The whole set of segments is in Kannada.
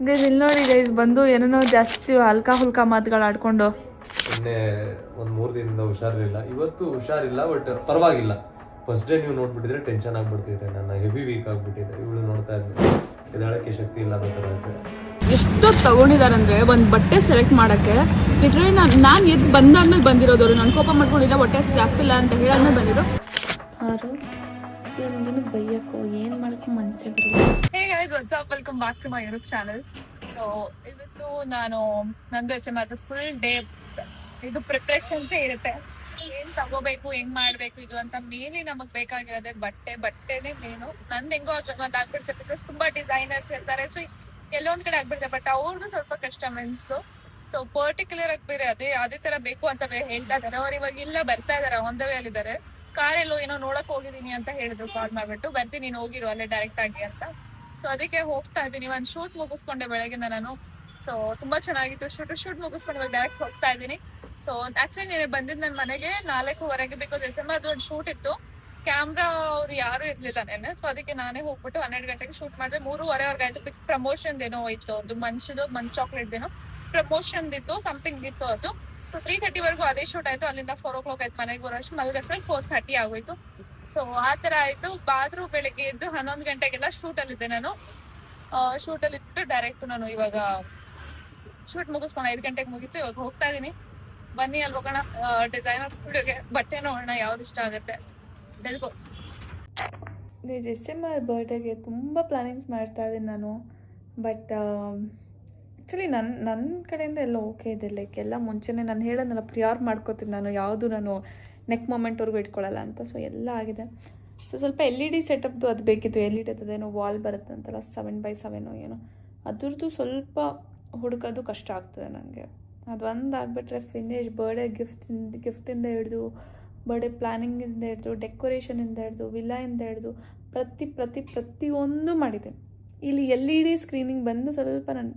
ಗೈಸ್ ಇಲ್ಲಿ ನೋಡಿ ಗೈಸ್ ಬಂದು ಏನೇನೋ ಜಾಸ್ತಿ ಹಲ್ಕಾ ಹುಲ್ಕಾ ಮಾತುಗಳು ಆಡ್ಕೊಂಡು ನಿನ್ನೆ ಒಂದು 3 ದಿನದಿಂದ ಹುಷಾರಿಲ್ಲ. ಇವತ್ತು ಹುಷಾರಿಲ್ಲ, ಬಟ್ ಪರವಾಗಿಲ್ಲ. ಫಸ್ಟ್ ಡೇ ನೀವು ನೋಡ್ಬಿಟ್ಟಿದ್ರೆ ಟೆನ್ಷನ್ ಆಗ್ಬಿಡ್ತಿದೆ, ನನ್ನ ಹೆವಿ ವೀಕ್ ಆಗ್ಬಿಟ್ಟಿದೆ. ಇವಳು ನೋಡ್ತಾ ಇದ್ದೆ ಎದಳಕ್ಕೆ ಶಕ್ತಿ ಇಲ್ಲ ಅನ್ನೋ ಥರ ಇದೆ. ಎಷ್ಟು ತಗೊಂಡಿದ್ದಾರೆ ಅಂದರೆ ಒಂದು ಬಟ್ಟೆ ಸೆಲೆಕ್ಟ್ ಮಾಡೋಕ್ಕೆ ಇಟ್ರೆ ನಾನು ಎದ್ದು ಬಂದಾದ್ಮೇಲೆ ಬಂದಿರೋದವರು. ನಾನು ಕೋಪ ಮಾಡ್ಕೊಂಡಿಲ್ಲ, ಹೊಟ್ಟೆ ಹಸಿದು ಆಗ್ತಿಲ್ಲ ಅಂತ ಹೇಳಾದ್ಮೇಲೆ ಬಂದಿದ್ದು. ಹಾರು ಏನು ಬೈಯಕ್ಕೋ ಏನು ಮಾಡೋಕ್ಕೂ ಮನಸ್ಸೇ ಬರಲ್ಲ. Hey guys, what's up, welcome back to my YouTube channel. So ಇವತ್ತು ನಾನು ನಂದು ಅದು ಫುಲ್ ಡೇ ಇದು ಪ್ರಿಪ್ರೇಷನ್ಸೇ ಇರುತ್ತೆ. ಏನ್ ತಗೋಬೇಕು, ಹೆಂಗ್ ಮಾಡ್ಬೇಕು ಇದು ಅಂತ. ಮೇನ್ಲಿ ನಮಗ್ ಬೇಕಾಗಿರೋದೇ ಬಟ್ಟೆನೇ ಮೇನು. ನಂದು ಹೆಂಗೋ ಒಂದ್ ಆಗ್ಬಿಡ್ತದೆ, ಬಿಕಾಸ್ ತುಂಬಾ ಡಿಸೈನರ್ಸ್ ಇರ್ತಾರೆ. ಸೊ ಎಲ್ಲೊಂದ್ ಕಡೆ ಆಗ್ಬಿಡ್ತಾರೆ, ಬಟ್ ಅವ್ರದ್ದು ಸ್ವಲ್ಪ ಕಷ್ಟ ಮೆನ್ಸ್ದು. ಸೊ ಪರ್ಟಿಕ್ಯುಲರ್ ಆಗಿ ಬೇರೆ ಅದೇ ತರ ಬೇಕು ಅಂತ ಹೇಳ್ತಾ ಇದಾರೆ. ಅವ್ರು ಇವಾಗ ಇಲ್ಲ ಬರ್ತಾ ಇದಾರೆ, ಆನ್ ದ ವೇ ಅಲ್ಲಿದ್ದಾರೆ. ಕಾರೆಲ್ಲೋ ಏನೋ ನೋಡಕ್ ಹೋಗಿದೀನಿ ಅಂತ ಹೇಳಿದ್ರು, ಕಾಲ್ ಮಾಡ್ಬಿಟ್ಟು ಬರ್ತೀನಿ ನೀನು ಹೋಗಿರು ಅಲ್ಲೇ ಡೈರೆಕ್ಟ್ ಆಗಿ ಅಂತ. ಸೊ ಅದಕ್ಕೆ ಹೋಗ್ತಾ ಇದ್ದೀನಿ. ಒಂದ್ ಶೂಟ್ ಮುಗಿಸ್ಕೊಂಡೆ ಬೆಳಗಿಂದ ನಾನು. ಸೊ ತುಂಬಾ ಚೆನ್ನಾಗಿತ್ತು ಶೂಟ್ ಮುಗಿಸ್ಕೊಂಡು ಇವಾಗ ಡೈರೆಕ್ಟ್ ಹೋಗ್ತಾ ಇದ್ದೀನಿ. ಸೊ ಆಕ್ಚುಲಿ ನೀನು ಬಂದಿದ್ದು ನನ್ನ ಮನೆಗೆ 4:15, ಬಿಕಾಸ್ SMR ಒಂದು ಶೂಟ್ ಇತ್ತು. ಕ್ಯಾಮ್ರಾ ಅವ್ರು ಯಾರು ಇರ್ಲಿಲ್ಲ ನೆನ್ನೆ. ಸೊ ಅದಕ್ಕೆ ನಾನೇ ಹೋಗ್ಬಿಟ್ಟು 12 ಗಂಟೆಗೆ ಶೂಟ್ ಮಾಡಿದೆ. 3:15 ಆಯ್ತು. ಪ್ರಮೋಷನ್ ಏನೋ ಇತ್ತು, ಅದು ಮಂಚ್ ಚಾಕ್ಲೇಟ್ ಏನೋ ಪ್ರಮೋಷನ್ ಇತ್ತು, ಸಮಥಿಂಗ್ ಇತ್ತು ಅದು. ಸೊ 3:30 ವರೆಗೂ ಅದೇ ಶೂಟ್ ಆಯ್ತು. ಅಲ್ಲಿಂದ 4 o'clock ಆಯ್ತು ಮನೆಗೆ ಬರೋಷ್ಟು. ಮಲಗಷ್ಟರಲ್ಲಿ 4:30 ಆಗೋಯ್ತು. ಸೊ ಆ ತರ ಆಯ್ತು. ಬಾದ್ರು ಬೆಳಿಗ್ಗೆ ಎದ್ದು 11 ಗಂಟೆಗೆಲ್ಲ ಶೂಟ್ ಅಲ್ಲಿದ್ದೆ ನಾನು. ಶೂಟ್ ಅಲ್ಲಿ ಇಟ್ಟು ಡೈರೆಕ್ಟ್ ನಾನು ಇವಾಗ ಶೂಟ್ ಮುಗಿಸ್ಕೊಂಡು 5 ಗಂಟೆಗೆ ಮುಗೀತು. ಇವಾಗ ಹೋಗ್ತಾ ಇದೀನಿ. ಬನ್ನಿ ಅಲ್ಲಿ ಹೋಗೋಣ ಡಿಸೈನರ್ ಸ್ಟುಡಿಯೋಗೆ, ಬಟ್ಟೆ ನೋಡೋಣ ಯಾವ್ದು ಇಷ್ಟ ಆಗುತ್ತೆ. ಬೆಳ್ಕೊ SMR ಬರ್ಡೇಗೆ ತುಂಬ ಪ್ಲಾನಿಂಗ್ಸ್ ಮಾಡ್ತಾ ಇದ್ದೀನಿ ನಾನು. ಬಟ್ ಆ್ಯಕ್ಚುಲಿ ನನ್ನ ಕಡೆಯಿಂದ ಎಲ್ಲ ಓಕೆ ಇದೆ. ಲೈಕ್ ಎಲ್ಲ ಮುಂಚೆನೇ ನಾನು ಹೇಳೋದನ್ನೆಲ್ಲ ಪ್ರಿಯಾರ್ ಮಾಡ್ಕೋತೀನಿ ನಾನು. ಯಾವುದು ನಾನು ನೆಕ್ ಮೂಮೆಂಟ್ವರೆಗೂ ಇಟ್ಕೊಳ್ಳಲ್ಲ ಅಂತ. ಸೊ ಎಲ್ಲ ಆಗಿದೆ. ಸೊ ಸ್ವಲ್ಪ LED ಸೆಟಪ್ದು ಅದು ಬೇಕಿತ್ತು. LED ಅದೇನೋ ವಾಲ್ ಬರುತ್ತೆ ಅಂತಲ್ಲ, 7x7 ಏನೋ, ಅದ್ರದ್ದು ಸ್ವಲ್ಪ ಹುಡುಕೋದು ಕಷ್ಟ ಆಗ್ತದೆ ನನಗೆ. ಅದು ಒಂದು ಆಗಿಬಿಟ್ರೆ ಫಿನಿಶ್ ಬರ್ಡೇ ಗಿಫ್ಟಿಂದ ಹಿಡಿದು, ಬರ್ಡೇ ಪ್ಲ್ಯಾನಿಂಗಿಂದ ಹಿಡಿದು, ಡೆಕೋರೇಷನಿಂದ ಹಿಡಿದು, ವಿಲಾಯಿಂದ ಹಿಡಿದು ಪ್ರತಿಯೊಂದು ಮಾಡಿದ್ದೀನಿ. ಇಲ್ಲಿ LED ಸ್ಕ್ರೀನಿಂಗ್ ಬಂದು ಸ್ವಲ್ಪ ನಾನು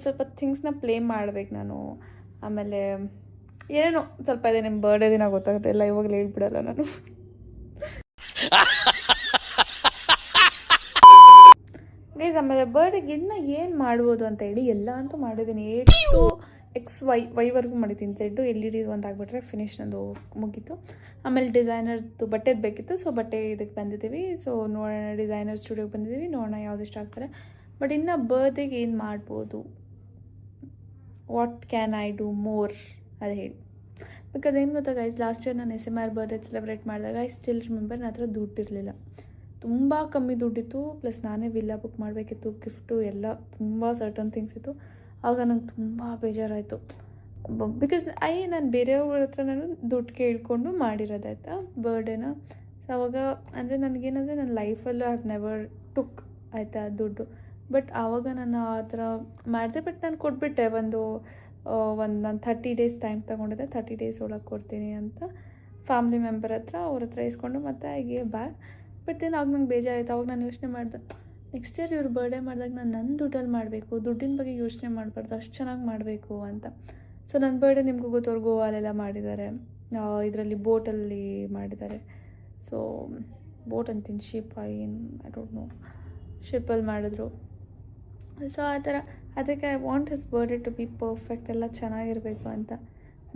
ಸ್ವಲ್ಪ ಥಿಂಗ್ಸ್ನ ಪ್ಲೇ ಮಾಡ್ಬೇಕು ನಾನು. ಆಮೇಲೆ ಏನೋ ಸ್ವಲ್ಪ ಇದೆ, ನಿಮ್ಮ ಬರ್ಡೇ ದಿನ ಗೊತ್ತಾಗುತ್ತೆ ಎಲ್ಲ. ಇವಾಗಲೇ ಹೇಳ್ಬಿಡಲ್ಲ ನಾನು. ಗೈಸ್ ಆಮೇಲೆ ಬರ್ಡೇಗೆ ಇನ್ನು ಏನು ಮಾಡ್ಬೋದು ಅಂತ ಹೇಳಿ ಎಲ್ಲ ಅಂತೂ ಮಾಡಿದ್ದೀನಿ. X-Y ಮಾಡಿದ್ದೀನಿ. Z LED ಒಂದು ಆಗಿಬಿಟ್ರೆ ಫಿನಿಶ್ ನಂದು ಮುಗೀತು. ಆಮೇಲೆ ಡಿಸೈನರ್ದು ಬಟ್ಟೆದು ಬೇಕಿತ್ತು. ಸೊ ಬಟ್ಟೆ ಇದಕ್ಕೆ ಬಂದಿದ್ದೀವಿ. ಸೊ ನೋಡೋಣ, ಡಿಸೈನರ್ ಸ್ಟುಡಿಯೋಗೆ ಬಂದಿದ್ದೀವಿ. ನೋಡೋಣ ಯಾವ್ದು ಇಷ್ಟ ಆಗ್ತಾರೆ. ಬಟ್ ಇನ್ನು ಬರ್ಡೇಗೆ ಏನು ಮಾಡ್ಬೋದು, what can I do more ಅದು ಹೇಳಿ. ಬಿಕಾಸ್ ಏನು ಗೊತ್ತಾ ಗೈಸ್, ಲಾಸ್ಟ್ ಇಯರ್ ನಾನು SMR ಬರ್ಡೇ ಸೆಲೆಬ್ರೇಟ್ ಮಾಡಿದಾಗ ಐ ಸ್ಟಿಲ್ ರಿಮೆಂಬರ್ ನನ್ನ ಹತ್ರ ದುಡ್ಡಿರಲಿಲ್ಲ. ತುಂಬ ಕಮ್ಮಿ ದುಡ್ಡಿತ್ತು. ಪ್ಲಸ್ ನಾನೇ ವಿಲ್ಲಾ ಬುಕ್ ಮಾಡಬೇಕಿತ್ತು, ಗಿಫ್ಟು ಎಲ್ಲ ತುಂಬ ಸರ್ಟನ್ ಥಿಂಗ್ಸ್ ಇತ್ತು. ಆಗ ನಂಗೆ ತುಂಬ ಬೇಜಾರಾಯಿತು. ಬಿಕಾಸ್ ನಾನು ಬೇರೆಯವ್ರ ಹತ್ರ ನಾನು ದುಡ್ಡು ಕೇಳಿಕೊಂಡು ಮಾಡಿರೋದಾಯ್ತಾ ಬರ್ಡೇನ. ಸೊ ಅವಾಗ ಅಂದರೆ ನನಗೇನಂದರೆ ನನ್ನ ಲೈಫಲ್ಲೂ ಐ ಹ್ಯಾವ್ ನೆವರ್ ಟುಕ್ ಆಯಿತಾ ದುಡ್ಡು. ಬಟ್ ಆವಾಗ ನಾನು ಆ ಥರ ಮಾಡಿದೆ. ಬಟ್ ನಾನು ಕೊಟ್ಬಿಟ್ಟೆ. ನಾನು 30 days ಟೈಮ್ ತೊಗೊಂಡಿದ್ದೆ. 30 days ಒಳಗೆ ಕೊಡ್ತೀನಿ ಅಂತ ಫ್ಯಾಮಿಲಿ ಮೆಂಬರ್ ಹತ್ರ, ಅವ್ರ ಹತ್ರ ಇಸ್ಕೊಂಡು ಮತ್ತೆ ಐ ಗೇವ್ ಬ್ಯಾಕ್. ಬಟ್ ಏನು ಆಗ ನಂಗೆ ಬೇಜಾರಾಯಿತು. ಅವಾಗ ನಾನು ಯೋಚನೆ ಮಾಡಿದೆ, ನೆಕ್ಸ್ಟ್ ಇಯರ್ ಇವ್ರು ಬರ್ಡೇ ಮಾಡಿದಾಗ ನಾನು ನನ್ನ ದುಡ್ಡಲ್ಲಿ ಮಾಡಬೇಕು, ದುಡ್ಡಿನ ಬಗ್ಗೆ ಯೋಚನೆ ಮಾಡಬಾರ್ದು, ಅಷ್ಟು ಚೆನ್ನಾಗಿ ಮಾಡಬೇಕು ಅಂತ. ಸೊ ನನ್ನ ಬರ್ಡೇ ನಿಮಗೂ ಗೊತ್ತವ್ರು ಗೋವಾಲೆಲ್ಲ ಮಾಡಿದ್ದಾರೆ. ಇದರಲ್ಲಿ ಬೋಟಲ್ಲಿ ಮಾಡಿದ್ದಾರೆ. ಸೊ ಬೋಟ್ ಅಂತೀನಿ, ಶಿಪ್, ಏನು ಐ ಡೋಂಟ್ ನೋ, ಶಿಪ್ಪಲ್ಲಿ ಮಾಡಿದ್ರು. ಸೊ ಆ ಥರ ಅದಕ್ಕೆ I want his birthday to be perfect, ಎಲ್ಲ ಚೆನ್ನಾಗಿರಬೇಕು ಅಂತ.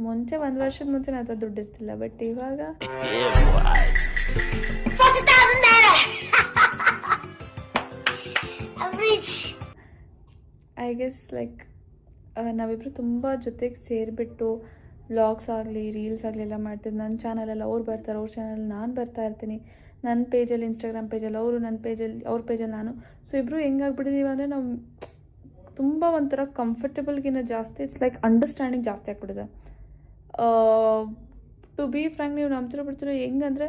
ಮುಂಚೆ 1 ವರ್ಷದ ಮುಂಚೆ ನನ್ನ ಹತ್ರ ದುಡ್ಡು ಇರ್ತಿಲ್ಲ. ಬಟ್ ಇವಾಗ ಐ ಗೆಸ್ ಲೈಕ್ ನಾವಿಬ್ಬರು ತುಂಬ ಜೊತೆಗೆ ಸೇರಿಬಿಟ್ಟು ವ್ಲಾಗ್ಸ್ ಆಗಲಿ, ರೀಲ್ಸ್ ಆಗಲಿ ಎಲ್ಲ ಮಾಡ್ತೀವಿ. ನನ್ನ ಚಾನಲಲ್ಲಿ ಅವ್ರು ಬರ್ತಾರೆ, ಅವ್ರ ಚಾನಲಲ್ಲಿ ನಾನು ಬರ್ತಾ ಇರ್ತೀನಿ. ನನ್ನ ಪೇಜಲ್ಲಿ, ಇನ್ಸ್ಟಾಗ್ರಾಮ್ ಪೇಜಲ್ಲಿ ಅವರು, ನನ್ನ ಪೇಜಲ್ಲಿ ಅವ್ರ ಪೇಜಲ್ಲಿ ನಾನು. ಸೊ ಇಬ್ಬರು ಹೆಂಗಾಗ್ಬಿಟ್ಟಿದ್ದೀವಿ ಅಂದರೆ ನಾವು ತುಂಬ ಒಂಥರ ಕಂಫರ್ಟೇಬಲ್ಗಿನ್ನ ಜಾಸ್ತಿ ಇಟ್ಸ್ ಲೈಕ್ ಅಂಡರ್ಸ್ಟ್ಯಾಂಡಿಂಗ್ ಜಾಸ್ತಿ ಆಗ್ಬಿಟ್ಟಿದೆ. ಟು ಬಿ ಫ್ರ್ಯಾಂಕ್, ನೀವು ನಂಬ್ತಿರೋ ಬಿಡ್ತಿರೋ ಹೆಂಗಂದರೆ,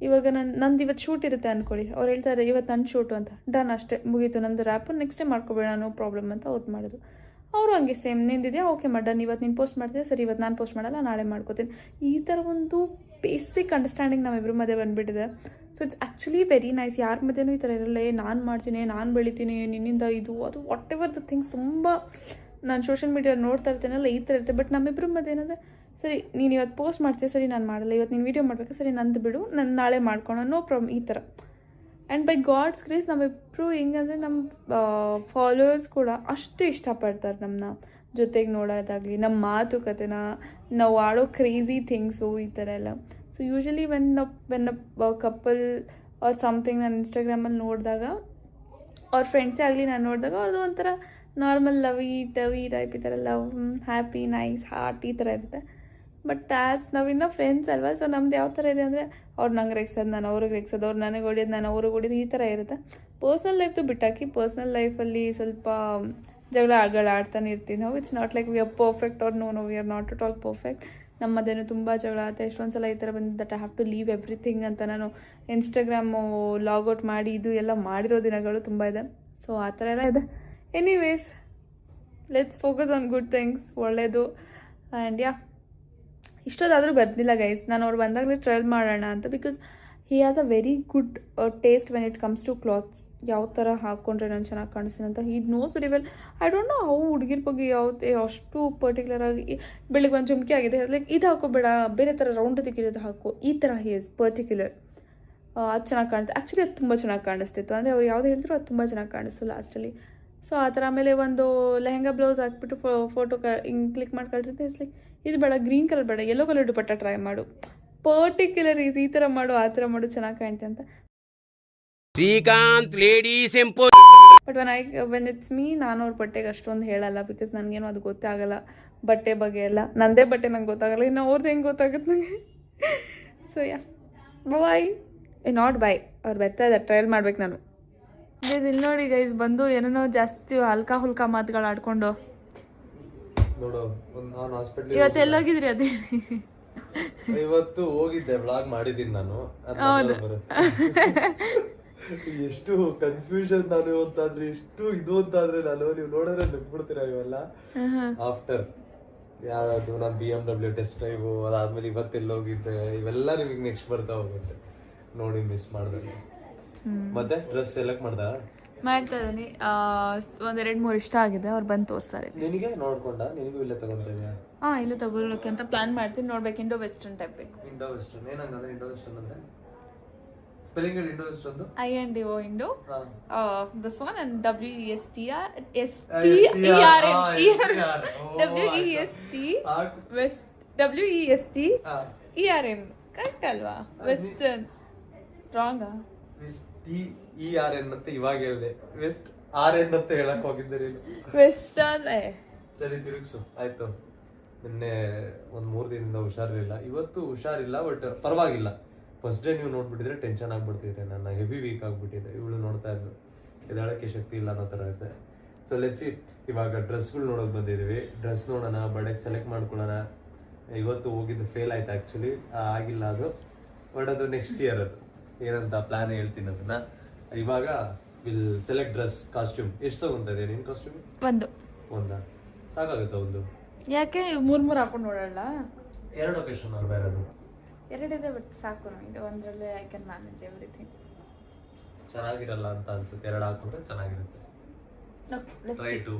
ಇವಾಗ ನಂದು ಇವತ್ತು ಶೂಟ್ ಇರುತ್ತೆ ಅಂದ್ಕೊಳ್ಳಿ. ಅವ್ರು ಹೇಳ್ತಾರೆ ಇವತ್ತು ನನ್ನ ಶೂಟು ಅಂತ, ಡನ್ ಅಷ್ಟೇ ಮುಗೀತು ನಂದು ರ್ಯಾಪು, ನೆಕ್ಸ್ಟ್ ಡೇ ಮಾಡ್ಕೊಬೇಡ ನೋ ಪ್ರಾಬ್ಲಮ್ ಅಂತ ಅವ್ರು ಮಾಡೋದು. ಅವರು ಹಂಗೆ ಸೇಮ್, ನಿಂದಿದೆಯಾ ಓಕೆ ಡನ್, ಇವತ್ತು ನೀನು ಪೋಸ್ಟ್ ಮಾಡ್ತೀಯ ಸರಿ, ಇವತ್ತು ನಾನು ಪೋಸ್ಟ್ ಮಾಡಲ್ಲ, ನಾಳೆ ಮಾಡ್ಕೋತೀನಿ. ಈ ಥರ ಒಂದು ಬೇಸಿಕ್ ಅಂಡರ್ಸ್ಟ್ಯಾಂಡಿಂಗ್ ನಾವಿಬ್ಬರ ಮಧ್ಯೆ ಬಂದುಬಿಟ್ಟಿದೆ. So it's actually very nice. ಯಾರ ಮಧ್ಯೆನೂ ಈ ಥರ ಇರಲ್ಲ, ನಾನು ಮಾಡ್ತೀನಿ, ನಾನು ಬೆಳಿತೀನಿ, ನಿನ್ನಿಂದ ಇದು ಅದು ವಾಟ್ ಎವರ್ ದ ಥಿಂಗ್ಸ್. ತುಂಬ ನಾನು ಸೋಷಿಯಲ್ ಮೀಡಿಯಾ ನೋಡ್ತಾ ಇರ್ತೇನಲ್ಲ, ಈ ಥರ ಇರುತ್ತೆ. ಬಟ್ ನಮ್ಮಿಬ್ಬರ ಮಧ್ಯೆ ಏನಂದರೆ, ಸರಿ ನೀನು ಇವತ್ತು ಪೋಸ್ಟ್ ಮಾಡ್ತೀಯ, ಸರಿ ನಾನು ಮಾಡಲ್ಲ, ಇವತ್ತು ನೀನು ವೀಡಿಯೋ ಮಾಡಬೇಕು, ಸರಿ ನಂದು ಬಿಡು, ನಾನು ನಾಳೆ ಮಾಡ್ಕೊಳ್ಳೋ, ನೋ ಪ್ರಾಬ್ಲಮ್, ಈ ಥರ. ಆ್ಯಂಡ್ ಬೈ ಗಾಡ್ಸ್ ಗ್ರೇಸ್ ನಾವಿಬ್ಬರು ಇಬ್ಬರು ಹೆಂಗಂದರೆ ನಮ್ಮ ಫಾಲೋವರ್ಸ್ ಕೂಡ ಅಷ್ಟು ಇಷ್ಟಪಡ್ತಾರೆ ನಮ್ಮನ್ನ, ಜೊತೆಗೆ ನೋಡೋದಾಗಲಿ, ನಮ್ಮ ಮಾತುಕತೆನ, ನಾವು ಆಡೋ ಕ್ರೇಜಿ ಥಿಂಗ್ಸು ಈ ಥರ ಎಲ್ಲ. So usually when couple are something ನಾನು ಇನ್ಸ್ಟಾಗ್ರಾಮಲ್ಲಿ ನೋಡಿದಾಗ, ಅವ್ರ ಫ್ರೆಂಡ್ಸೇ ಆಗಲಿ ನಾನು ನೋಡಿದಾಗ ಅವ್ರದ್ದು ಒಂಥರ ನಾರ್ಮಲ್ ಲವಿ ಟವಿ ಟೈಪ್ ಈ ಥರ ಲವ್, ಹ್ಯಾಪಿ, ನೈಸ್, ಹಾರ್ಟ್ ಈ ಥರ ಇರುತ್ತೆ. ಬಟ್ ಆ್ಯಸ್ ನಾವಿನ್ನೂ ಫ್ರೆಂಡ್ಸ್ ಅಲ್ವಾ, ಸೊ ನಮ್ದು ಯಾವ ಥರ ಇದೆ ಅಂದರೆ ಅವ್ರು ನಂಗೆ ರೇಗ್ಸೋದು, ನಾನು ಅವ್ರಿಗೆ ರೇಗ್ಸೋದು, ಅವ್ರು ನನಗೆ ಹೊಡಿಯೋದು, ನಾನು ಅವ್ರಿಗೆ ಹೊಡಿಯೋದು, ಈ ಥರ ಇರುತ್ತೆ. ಪರ್ಸ್ನಲ್ ಲೈಫ್ದು ಬಿಟ್ಟಾಕಿ, ಪರ್ಸ್ನಲ್ ಲೈಫಲ್ಲಿ ಸ್ವಲ್ಪ ಜಗಳ ಆಡ್ತಾನೆ ಇರ್ತೀವಿ ನಾವು. It's not like we are perfect or no we are not at all perfect. ನಮ್ಮದೇನು ತುಂಬ ಜಗಳ ಆಗುತ್ತೆ. ಎಷ್ಟೊಂದು ಸಲ ಈ ಥರ ಬಂದು that I have to leave everything ಅಂತ ನಾನು ಇನ್ಸ್ಟಾಗ್ರಾಮು ಲಾಗೌಟ್ ಮಾಡಿ ಇದು ಎಲ್ಲ ಮಾಡಿರೋ ದಿನಗಳು ತುಂಬ ಇದೆ. ಸೊ ಆ ಥರ ಎಲ್ಲ ಇದೆ. Anyways, let's focus on good things, ಒಳ್ಳೆಯದು. ಆ್ಯಂಡ್ ಯಾ, ಇಷ್ಟೊಂದಾದರೂ ಬಂದಿಲ್ಲ ಗೈಸ್, ನಾನು ಅವ್ರು ಬಂದಾಗಲೇ ಟ್ರಯಲ್ ಮಾಡೋಣ ಅಂತ. Because he has a very good taste when it comes to clothes. ಯಾವ ಥರ ಹಾಕ್ಕೊಂಡ್ರೆ ನಾನು ಚೆನ್ನಾಗಿ ಕಾಣಿಸ್ತೀನಿ ಅಂತ he knows very well. I don't know how ಹುಡುಗಿರ ಬಗ್ಗೆ ಅಷ್ಟು ಪರ್ಟಿಕ್ಯುಲರ್ ಆಗಿ ಬೆಳಿಗ್ಗೆ ಒಂದು ಜುಮ್ಕಿ ಆಗಿದೆ, ಲೈಕ್ ಇದು ಹಾಕೋಬೇಡ, ಬೇರೆ ಥರ ರೌಂಡ್ ತೆಗಿರೋದು ಹಾಕು, ಈ ಥರ ಹಿ ಇಸ್ ಪರ್ಟಿಕ್ಯುಲರ್. ಅದು ಚೆನ್ನಾಗಿ ಕಾಣುತ್ತೆ. ಆ್ಯಕ್ಚುಲಿ ಅದು ತುಂಬ ಚೆನ್ನಾಗಿ ಕಾಣಿಸ್ತಿತ್ತು, ಅಂದರೆ ಅವ್ರು ಯಾವುದು ಹೇಳಿದ್ರು ಅದು ತುಂಬ ಚೆನ್ನಾಗಿ ಕಾಣಿಸ್ತು ಲಾಸ್ಟಲ್ಲಿ. ಸೊ ಆ ಥರ ಆಮೇಲೆ ಒಂದು ಲೆಹಂಗಾ ಬ್ಲೌಸ್ ಹಾಕ್ಬಿಟ್ಟು ಫೋಟೋ ಹಿಂಗೆ ಕ್ಲಿಕ್ ಮಾಡಿ ಕಳಿಸುತ್ತೆ. ಇಟ್ಸ್ ಲೈಕ್ ಇದು ಬೇಡ, ಗ್ರೀನ್ ಕಲರ್ ಬೇಡ, ಯೆಲ್ಲೋ ಕಲರ್ ದುಪಟ್ಟ ಟ್ರೈ ಮಾಡು, ಪರ್ಟಿಕ್ಯುಲರ್ ಈ ಥರ ಮಾಡು, ಆ ಥರ ಮಾಡು, ಚೆನ್ನಾಗಿ ಕಾಣುತ್ತೆ ಅಂತ. Srikanth lady simple. But when it's me, ನಾನು ಅವ್ರ ಬಟ್ಟೆಗೆ ಅಷ್ಟೊಂದು ಹೇಳಲ್ಲ. ಬಿಕಾಸ್ ನನಗೇನು ಅದು ಗೊತ್ತೇ ಆಗಲ್ಲ ಬಟ್ಟೆ ಬಗ್ಗೆ ಎಲ್ಲ. ನಂದೇ ಬಟ್ಟೆ ನಂಗೆ ಗೊತ್ತಾಗಲ್ಲ, ಇನ್ನು ಅವ್ರದ್ದು ಹೆಂಗೆ ಗೊತ್ತಾಗುತ್ತೆ ನನಗೆ. So yeah, bye. ನಾಟ್ ಬಾಯ್, ಅವ್ರು ಬರ್ತಾ ಇದ್ದಾರೆ, ಟ್ರಯಲ್ ಮಾಡ್ಬೇಕು ನಾನು. ಗೈಸ್ ಇಲ್ಲಿ ನೋಡಿ ಗೈಸ್, ಬಂದು ಏನೇನೋ ಜಾಸ್ತಿ ಹಲ್ಕಾ ಹುಲ್ಕಾ ಮಾತುಗಳು ಆಡ್ಕೊಂಡು. ನೋಡು, ನಾನು ಹಾಸ್ಪಿಟಲ್ ಇವತ್ತು ಎಲ್ಲೋಗಿದ್ರಿ ಅದೇ ಇವತ್ತು ಹೋಗಿದ್ದೆ, ವ್ಲಾಗ್ ಮಾಡಿದ್ದೀನಿ ನಾನು. ಎಷ್ಟು ಕನ್ಫ್ಯೂಷನ್ ನಾನು ಅಂತಾದ್ರೆ, ಎಷ್ಟು ಇದು ಅಂತಾದ್ರೆ ನಾನು, ನೀವು ನೋಡಿದ್ರೆ ನಗ್ಬಿಡ್ತೀರಾ ಇವೆಲ್ಲ. ಆಫ್ಟರ್ ಯಾವ್ದು ನಾನು BMW ಟೆಸ್ಟ್ ಡ್ರೈವ್, ಅದಾದ್ಮೇಲೆ ಇವತ್ತೆಲ್ಲ ಹೋಗಿದ್ದೆ, ಇವೆಲ್ಲ ನಿಮಗೆ ನೆಕ್ಸ್ಟ್ ಬರ್ತಾ ಹೋಗುತ್ತೆ ನೋಡಿ, ಮಿಸ್ ಮಾಡ್ದೆ. ಮತ್ತೆ ಡ್ರೆಸ್ ಸೆಲೆಕ್ಟ್ ಮಾಡ್ತಾ ಇದ್ದೀನಿ. ಒಂದು 2-3 ಇಷ್ಟ ಆಗಿದೆ, ಅವ್ರು ಬಂದು ತೋರಿಸ್ತಾರೆ. ನಿನಗೆ ನೋಡ್ಕೊಂಡ ನಿನಗೂ ಇಲ್ಲೇ ತಗೊಂತ ಇದೆಯಾ? ಇಲ್ಲೇ ತಗೊಳ್ಳೋಕೆ ಅಂತ ಪ್ಲಾನ್ ಮಾಡ್ತೀನಿ. ನೋಡ್ಬೇಕು, ಇಂಡೋ ವೆಸ್ಟರ್ನ್ ಟೈಪ್ ಬೇಕು. ಇಂಡೋ ವೆಸ್ಟರ್ನ್ ಏನಂದ್ರೆ, ಇಂಡೋ ವೆಸ್ಟರ್ನ್ ಅಂದ್ರೆ ಸ್ಪೆಲ್ಲಿಂಗ್ ಹೇಳಿ. Indo western INDO Indo, this one and WESTERN correct ಅಲ್ವಾ? ವೆಸ್ಟರ್ನ್ ರಾಂಗಾ? ERN ಅಂತ ಇವಾಗ ಹೇಳಿದೆ, ವೆಸ್ಟ್ RN ಅಂತ ಹೇಳಕ್ ಹೋಗಿದ್ದೆ. ವೆಸ್ಟರ್ನ್ ಸರಿ, ತಿರುಗಿಸು. ಆಯ್ತು. ನಿನ್ನೆ ಒಂದ್ 3 ದಿನದಿಂದ ಹುಷಾರಿಲ್ಲ, ಇವತ್ತು ಹುಷಾರಿಲ್ಲ, ಬಟ್ ಪರವಾಗಿಲ್ಲ. ಫಸ್ಟ್ ಡೇ ನೀವು ನೋಡ್ಬಿಟ್ಟಿದ್ರೆ ಟೆನ್ಷನ್ ಆಗ್ಬಿಡ್ತಿದ್ರೆ, ನನ್ನ ಹೆವಿ ವೀಕ್ ಆಗ್ಬಿಟ್ಟಿದೆ. ಇವಳು ನೋಡ್ತಾ ಇದ್ದು ಎದ್ದೇಳಕ್ಕೆ ಶಕ್ತಿ ಇಲ್ಲ ಅನ್ನೋ ಥರ ಇದೆ. ಸೊ ಲೆಟ್ಸ್ ಸಿ, ಇವಾಗ ಡ್ರೆಸ್ಗಳು ನೋಡೋಕೆ ಬಂದಿದ್ದೀವಿ. ಡ್ರೆಸ್ ನೋಡೋಣ, ಬಟ್ಟೆಗೆ ಸೆಲೆಕ್ಟ್ ಮಾಡ್ಕೊಳ್ಳೋಣ. ಇವತ್ತು ಹೋಗಿದ್ದು ಫೇಲ್ ಆಯ್ತು, ಆ್ಯಕ್ಚುಲಿ ಆಗಿಲ್ಲ ಅದು. ಬಟ್ ಅದು ನೆಕ್ಸ್ಟ್ ಇಯರ್, ಅದು ಏನಂತ ಪ್ಲಾನ್ ಹೇಳ್ತೀನಿ ಅದನ್ನ. ಇವಾಗ ವಿಲ್ ಸೆಲೆಕ್ಟ್ ಡ್ರೆಸ್, ಕಾಸ್ಟ್ಯೂಮ್. ಎಷ್ಟು ತಗೊಂತ ಇದೆ ನಿನ್ ಕಾಸ್ಟ್ಯೂಮ್? ಒಂದ ಸಾಕಾಗುತ್ತೆ? ಒಂದು ಯಾಕೆ 3 ಹಾಕೊಂಡು ನೋಡೋಣ? 2 ಒಕೇಶನ್ ಅವ್ರು ಬೇರೆ 2 ಇದೆ, ಬಟ್ ಸಾಕು ನಮಗೆ. ಒಂದರಲ್ಲಿ ಐ ಕ್ಯಾನ್ ಮ್ಯಾನೇಜ್ ಎವ್ರಿಥಿಂಗ್. ಚೆನ್ನಾಗಿರಲ್ಲ ಅಂತ ಅನ್ಸುತ್ತೆ, 2 ಹಾಕೊಂಡ್ರೆ ಚೆನ್ನಾಗಿರುತ್ತೆ. Try to.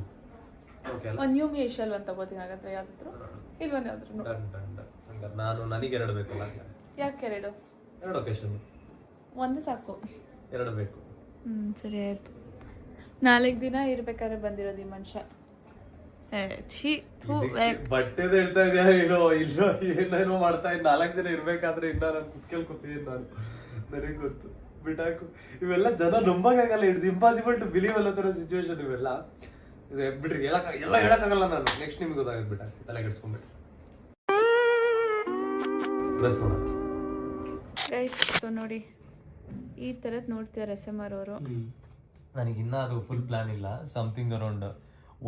ಓಕೆ ಅಲ್ಲ, ಒಂದು ನ್ಯೂ ಏಷಿಯಲ್ ಒಂದು ತಗೋತೀನಿ. ಹಾಗಾದ್ರೆ ಯಾವ್ದಾದ್ರು ಇಲ್ಲಿ ಒಂದು ಯಾವ್ದಾದ್ರು ಹಂಗಾರೆ ನಾನು ನನಗೆ 2 ಬೇಕಲ್ಲ? ಯಾಕೆ 2 ಒಕೇಶನ್? ಒಂದು ಸಾಕು, 2 ಬೇಕು. ಸರಿ ಆಯ್ತು. 4 ದಿನ ಇರ್ಬೇಕಾದ್ರೆ ಬಂದಿರೋದು ಈ ಮನುಷ್ಯ. ಬಟ್ಟೆದ ಹೇಳ್ತಾ ಇದೆಯಾ? ಇಲ್ಲೋ ಏನೇನೋ ಮಾಡ್ತಾ ಇದ್ದ. 4 ದಿನ ಇರ್ಬೇಕಾದ್ರೆ ಇನ್ನ ನಾನು ಕೂತಿದ್ದೀನಿ ನಾನು. ನನಗೆ ಗೊತ್ತು, ಬಿಟ್ಟಾಕು. ಇವೆಲ್ಲ ಜನ ನಂಬಕ್ಕಾಗಲ್ಲ. ಇಟ್ಸ್ ಇಂಪಾಸಿಬಲ್ ಟು ಬಿಲೀವ್ ಅನ್ನೋ ಥರ ಸಿಚುವೇಶನ್ ಇವೆಲ್ಲ. ಬಿಡ್ರಿ, ಎಲ್ಲ ಹೇಳಕ್ಕಾಗಲ್ಲ ನಾನು. ನೆಕ್ಸ್ಟ್ ನಿಮ್ಗೆ ಗೊತ್ತಾಗುತ್ತೆ, ಬಿಟ್ಟಾಕಿ, ತಲೆ ಕೆಡ್ಸ್ಕೊಂಡ್ಬಿಟ್ಟು. ಡ್ರೆಸ್ ನೋಡ ಸೊ ನೋಡಿ, ಈ ಥರದ್ದು ನೋಡ್ತಿದ್ದಾರೆ SMR ಅವರು. ನನಗಿನ್ನ ಅದು ಫುಲ್ ಪ್ಲಾನ್ ಇಲ್ಲ. ಸಮಥಿಂಗ್ ಅರೌಂಡ್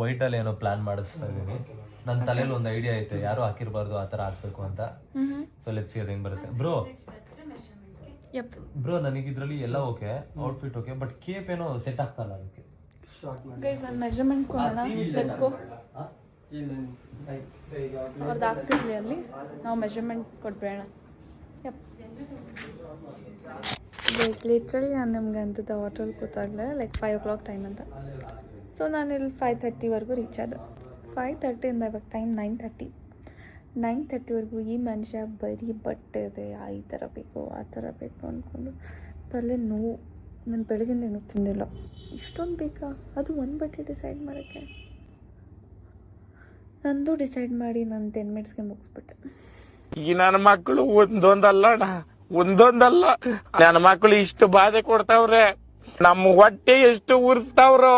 ವೈಟ್ ಅಲ್ಲಿ ಏನೋ ಪ್ಲಾನ್ ಮಾಡಿಸ್ತಾ ಇದ್ದೀನಿ. ನನ್ನ ತಲೆಯಲ್ಲಿ ಒಂದು ಐಡಿಯಾ ಐತೆ, ಯಾರು ಹಾಕಿರ್ಬಾರ್ದು ಆ ಥರ ಹಾಕ್ಬೇಕು ಅಂತ. ಸೊ ಲೆಟ್ಸ್ ಸಿ ಅದು ಹೆಂಗ್ ಬರುತ್ತೆ. ಬ್ರೋ ನನಗೆ ಇದ್ರಲ್ಲಿ ಎಲ್ಲ okay, outfit okay, but Cape ಏನೋ ಸೆಟ್ ಆಗ್ತಲ್ಲ ಅದಕ್ಕೆ. ಗೈಸ್ ನಾನು ಮೆಜರ್ಮೆಂಟ್ ಕೊಡೋಣ. Let's go. ಅವ್ರದ್ದು ಆಗ್ತಿರ್ಲಿ ಅಲ್ಲಿ, ನಾವು ಮೆಜರ್ಮೆಂಟ್ ಕೊಟ್ಬೇಡ. ಲಿಟ್ರಲಿ ನಾನು ನಿಮ್ಗೆ ಅಂಥದ್ದು ಹೋಟೆಲ್ ಕೂತಾಗಲೇ ಲೈಕ್ 5 o'clock ಟೈಮ್ ಅಂತ. ಸೊ ನಾನು ಇಲ್ಲಿ 5:30ವರೆಗೂ ರೀಚ್ ಆದೆ. 5:30ಇಂದ ಇವಾಗ ಟೈಮ್ 9:30. 9:30ವರೆಗೂ ಈ ಮನುಷ್ಯ ಬರೀ ಬಟ್ಟೆ ಇದೆ, ಈ ಥರ ಬೇಕು ಆ ಥರ ಬೇಕು ಅಂದ್ಕೊಂಡು ತಲೆ ನೋವು. ನಾನು ಬೆಳಗಿಂದ ಏನೂ ತಿಂದಿಲ್ಲ. ಇಷ್ಟೊಂದು ಬೇಕಾ? ಅದು ಒಂದು ಬಟ್ಟೆ ಡಿಸೈಡ್ ಮಾಡೋಕ್ಕೆ. ನಂದು ಡಿಸೈಡ್ ಮಾಡಿ ನಾನು 10 ಮಿನಿಟ್ಸ್ಗೆ ಮುಗಿಸ್ಬಿಟ್ಟೆ. ಈ ನನ್ನ ಮಕ್ಕಳು ಒಂದೊಂದಲ್ಲ ನನ್ನ ಮಕ್ಕಳು ಇಷ್ಟು ಬಾಧೆ ಕೊಡ್ತಾವ್ರೆ, ನಮ್ಮ ಹೊಟ್ಟೆ ಎಷ್ಟು ಉರ್ಸ್ತಾವ್ರು.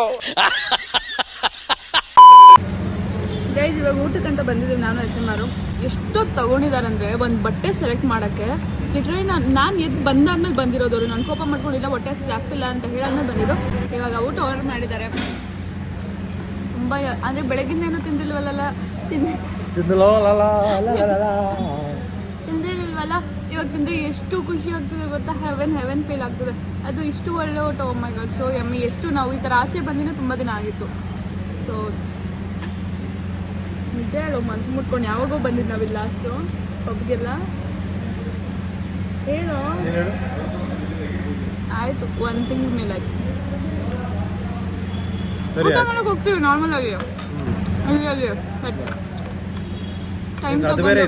ಗೈಸ್ ಇವಾಗ ಊಟಕ್ಕಂತ ಬಂದಿದ್ದೀವಿ ನಾನು SMR. ಎಷ್ಟೊತ್ತು ತಗೊಂಡಿದ್ದಾರೆ ಅಂದರೆ ಒಂದು ಬಟ್ಟೆ ಸೆಲೆಕ್ಟ್ ಮಾಡೋಕ್ಕೆ. ಲಿಟ್ರಲಿ ನಾನು ಎದ್ದು ಬಂದಾದ್ಮೇಲೆ ಬಂದಿರೋದವರು. ನಾನು ಕೋಪ ಮಾಡ್ಕೊಂಡಿಲ್ಲ, ಹೊಟ್ಟೆ ಹಸಿದು ಆಗ್ತಿಲ್ಲ ಅಂತ ಹೇಳಾದ್ಮೇಲೆ ಬಂದಿದ್ದು. ಇವಾಗ ಊಟ ಆರ್ಡರ್ ಮಾಡಿದ್ದಾರೆ. ತುಂಬ ಅಂದರೆ ಬೆಳಗಿಂದ ಏನೂ ತಿಂದಿಲ್ವಲ್ಲ, ತಿಂದಿರಲ್ವಲ್ಲ. ಇವಾಗ ತಿಂದರೆ ಎಷ್ಟು ಖುಷಿ ಆಗ್ತದೆ ಗೊತ್ತಾ, ಹೆವೆನ್ ಫೀಲ್ ಆಗ್ತದೆ. ಅದು ಇಷ್ಟು ಒಳ್ಳೆ ಊಟ. ಓ ಮೈ ಗಾಡ್, ಸೊ ಯಮ್ಮಿ. ಎಷ್ಟು ನಾವು ಈ ಥರ ಆಚೆ ಬಂದಿನೂ ತುಂಬ ದಿನ ಆಗಿತ್ತು. ಸೊ ನಿಜ ಹೇಳೋ, ಮನ್ಸು ಮುಟ್ಕೊಂಡು ಯಾವಾಗೋ ಬಂದಿದ್ದು ನಾವಿಲ್ಲಿ ಲಾಸ್ಟು ಪಬ್ಗೆಲ್ಲ. ಹೇಳೋ ಆಯಿತು, 1 ತಿಂಗಳ ಮೇಲೆ ಆಯಿತು. ಊಟ ಮಾಡಕ್ಕೆ ಹೋಗ್ತೀವಿ ನಾರ್ಮಲ್ ಆಗಿ ಅಲ್ಲಿ ಬಟ್ ಟೈಮ್ ಬೇರೆ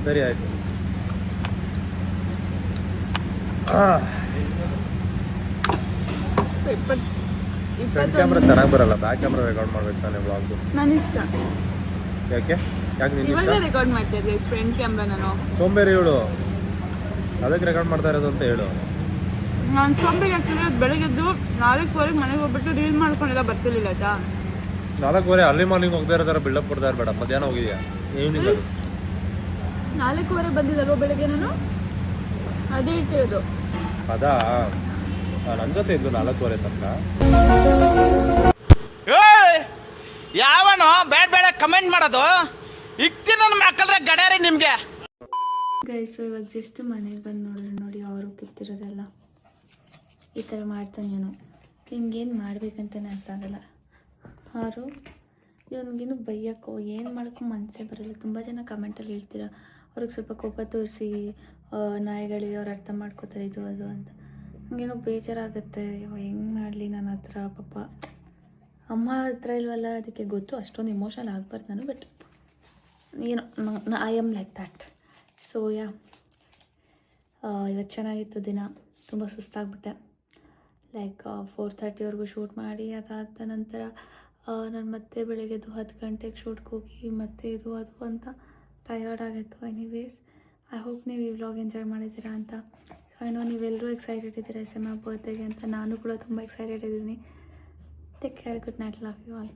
ಸರಿ ಆಯ್ತು. ಸೊ 20 ಕ್ಯಾಮ್ರಾ ಚೆನ್ನಾಗಿ ಬರಲ್ಲ, ಬ್ಯಾಕ್ ಕ್ಯಾಮ್ರಾ ರೆಕಾರ್ಡ್ ಮಾಡ್ಬೇಕು ತಾನೆ ವ್ಲಾಗ್. ನನ್ನ ಇಷ್ಟ. ಯಾಕೆ ಇವಾಗಲೇ ರೆಕಾರ್ಡ್ ಮಾಡ್ತಾ ಇದ್ದೆ ಫ್ರಂಟ್ ಕ್ಯಾಮ್ರಾ. ನಾನು ಸೋಂಬೇರಿ ಹೇಳು, ಅದಕ್ಕೆ ರೆಕಾರ್ಡ್ ಮಾಡ್ತಾ ಇರೋದು ಅಂತ ಹೇಳು. ನಾನು ಸೋಂಬೇರಿ ಆಗ್ತಿದ್ರೆ ಬೆಳಗ್ಗೆದ್ದು 4:00 ಮನೆಗೆ ಹೋಗ್ಬಿಟ್ಟು ರೀಲ್ ಮಾಡ್ಕೊಂಡೆಲ್ಲ ಬರ್ತಿರ್ಲಿಲ್ಲ ಆಯ್ತಾ. 4:00 ಅರ್ಲಿ ಮಾರ್ನಿಂಗ್ ಹೋಗ್ತಾ ಇರೋ ಥರ ಬಿಲ್ಡಪ್ ಕೊಡ್ತಾ ಇರಬೇಡ. ಮಧ್ಯಾಹ್ನ ಹೋಗಿದ್ಯಾ? ಈವ್ನಿಂಗ್ ಅದು 4:00 ಬಂದಿದ್ದಲ್ವ ಬೆಳಗ್ಗೆ. ನಾನು ಅದೇ ಹೇಳ್ತಿರೋದು. ಅದಾ ನನ್ನ ಜೊತೆ ಇದ್ದು 4:00 ತನಕ. ಯಾವನೋ ಬೇಡ ಕಮೆಂಟ್ ಮಾಡೋದು ಇಕ್ತಿ ನನ್ನ ಮಕ್ಕಳ ಗಡ್ಯಾರಿ ನಿಮ್ಗೆ. ಗೈಸು ಇವಾಗ ಜಸ್ಟ್ ಮನೆಗೆ ಬಂದು ನೋಡಿದ್ರೆ ನೋಡಿ ಅವರು ಕಿತ್ತಿರೋದೆಲ್ಲ ಈ ಥರ ಮಾಡ್ತಾನೇನು. ಹಿಂಗೇನು ಮಾಡ್ಬೇಕಂತಲೇ ಅರ್ಥ ಆಗಲ್ಲ. ಅವರು ಇವನಿಗೇನು ಬೈಯೋಕ್ಕೋ ಏನು ಮಾಡೋಕ್ಕೋ ಮನಸ್ಸೇ ಬರಲ್ಲ. ತುಂಬ ಜನ ಕಮೆಂಟಲ್ಲಿ ಹೇಳ್ತೀರ ಅವ್ರಿಗೆ ಸ್ವಲ್ಪ ಕೋಪ ತೋರಿಸಿ ನಾಯಿಗಳಿಗೆ ಅವ್ರು ಅರ್ಥ ಮಾಡ್ಕೋತಾರೆ ಇದು ಅದು ಅಂತ. ಹಂಗೇನೋ ಬೇಜಾರಾಗುತ್ತೆ. ಹೆಂಗೆ ಮಾಡಲಿ ನನ್ನ ಹತ್ರ. ಪಾಪ ಅಮ್ಮ ಹತ್ರ ಇಲ್ವಲ್ಲ, ಅದಕ್ಕೆ ಗೊತ್ತು ಅಷ್ಟೊಂದು ಇಮೋಷನಲ್ ಆಗಬಾರ್ದು ನಾನು. ಬಟ್ ಏನೋ I am like that. So ಇವತ್ತು ಚೆನ್ನಾಗಿತ್ತು ದಿನ. ತುಂಬ ಸುಸ್ತಾಗ್ಬಿಟ್ಟೆ. ಲೈಕ್ 4:30ವರೆಗೂ ಶೂಟ್ ಮಾಡಿ ಅದಾದ ನಂತರ ನಾನು ಮತ್ತೆ ಬೆಳಗ್ಗೆದು 10 ಗಂಟೆಗೆ ಶೂಟ್ಗೆ ಹೋಗಿ ಮತ್ತೆ ಇದು ಅದು ಅಂತ ಟಯರ್ಡ್ ಆಗಿತ್ತು. ಎನಿವೇಸ್ ಐ ಹೋಪ್ ನೀವು ಈ ವ್ಲಾಗ್ ಎಂಜಾಯ್ ಮಾಡಿದ್ದೀರಾ ಅಂತ. ಸೊ ಏನೋ ನೀವೆಲ್ಲರೂ ಎಕ್ಸೈಟೆಡ್ ಇದ್ದೀರಾ SMR ಬರ್ತ್ಡೇಗೆ ಅಂತ. ನಾನು ಕೂಡ ತುಂಬ ಎಕ್ಸೈಟೆಡ್ ಇದ್ದೀನಿ. Take care, good night, love you all.